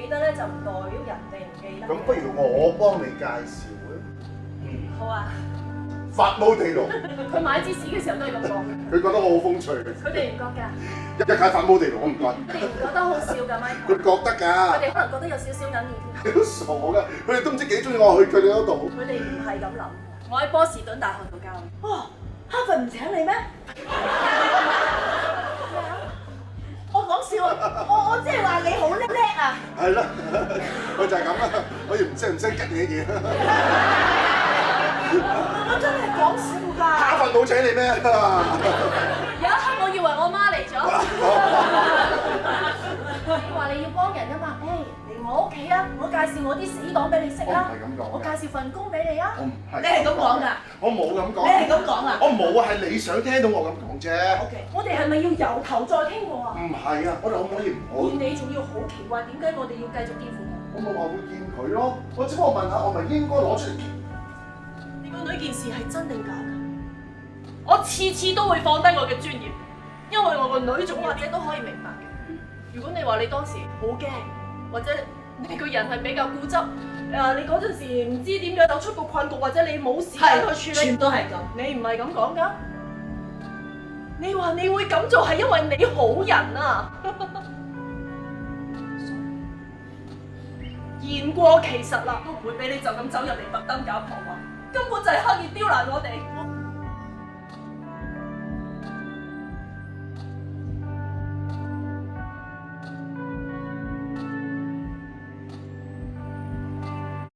記得咧，就唔代表人哋唔記得。咁不如我幫你介紹咧。好啊。發毛地牢，佢買芝士嘅時候都係咁講嘅。佢覺得我好風趣嘅。佢哋唔覺㗎。一解發毛地牢，我唔覺。你哋唔覺得好笑㗎，Michael？佢覺得佢㗎。哋可能覺得有少少隱意添。你都傻㗎，佢哋都唔知幾中意我去佢哋嗰度。佢哋唔係咁諗。我喺波士頓大學度教。哇！哈佛唔請你咩？我講笑啊！我即係話你好叻啊！係啦，佢就係咁啦，我亦唔識吉嘢。我真係講笑㗎。哈佛冇請你咩？有一刻我以為我媽嚟咗。你話你要幫人啊嘛？誒，嚟我屋企啊！我介紹我啲死黨俾你識啊！我唔係咁講嘅我介紹份工俾你啊！我唔係。你係咁講㗎？我冇咁講。你係咁講啊？我冇啊，係你想聽到我咁講啫。OK，我哋係咪要由頭再傾過啊？唔係啊，我哋可唔可以唔好？而你仲要好奇怪，點解我哋要繼續見父母？我冇話會見佢咯，我只不過問下，我咪應該攞出嚟見？你個女件事係真定假㗎？我次次都會放低我嘅專業，因為我個女總或者都可以明白嘅。如果你話你當時好驚，或者你個人係比較固執，你嗰陣時唔知點樣走出個困局，或者你冇時間去處理，全都係咁。你唔係咁講㗎？你話你會咁做係因為你好人啊？言過其實啦，都唔會俾你就咁走入嚟特登搞破壞，根本就係刻意刁難我哋。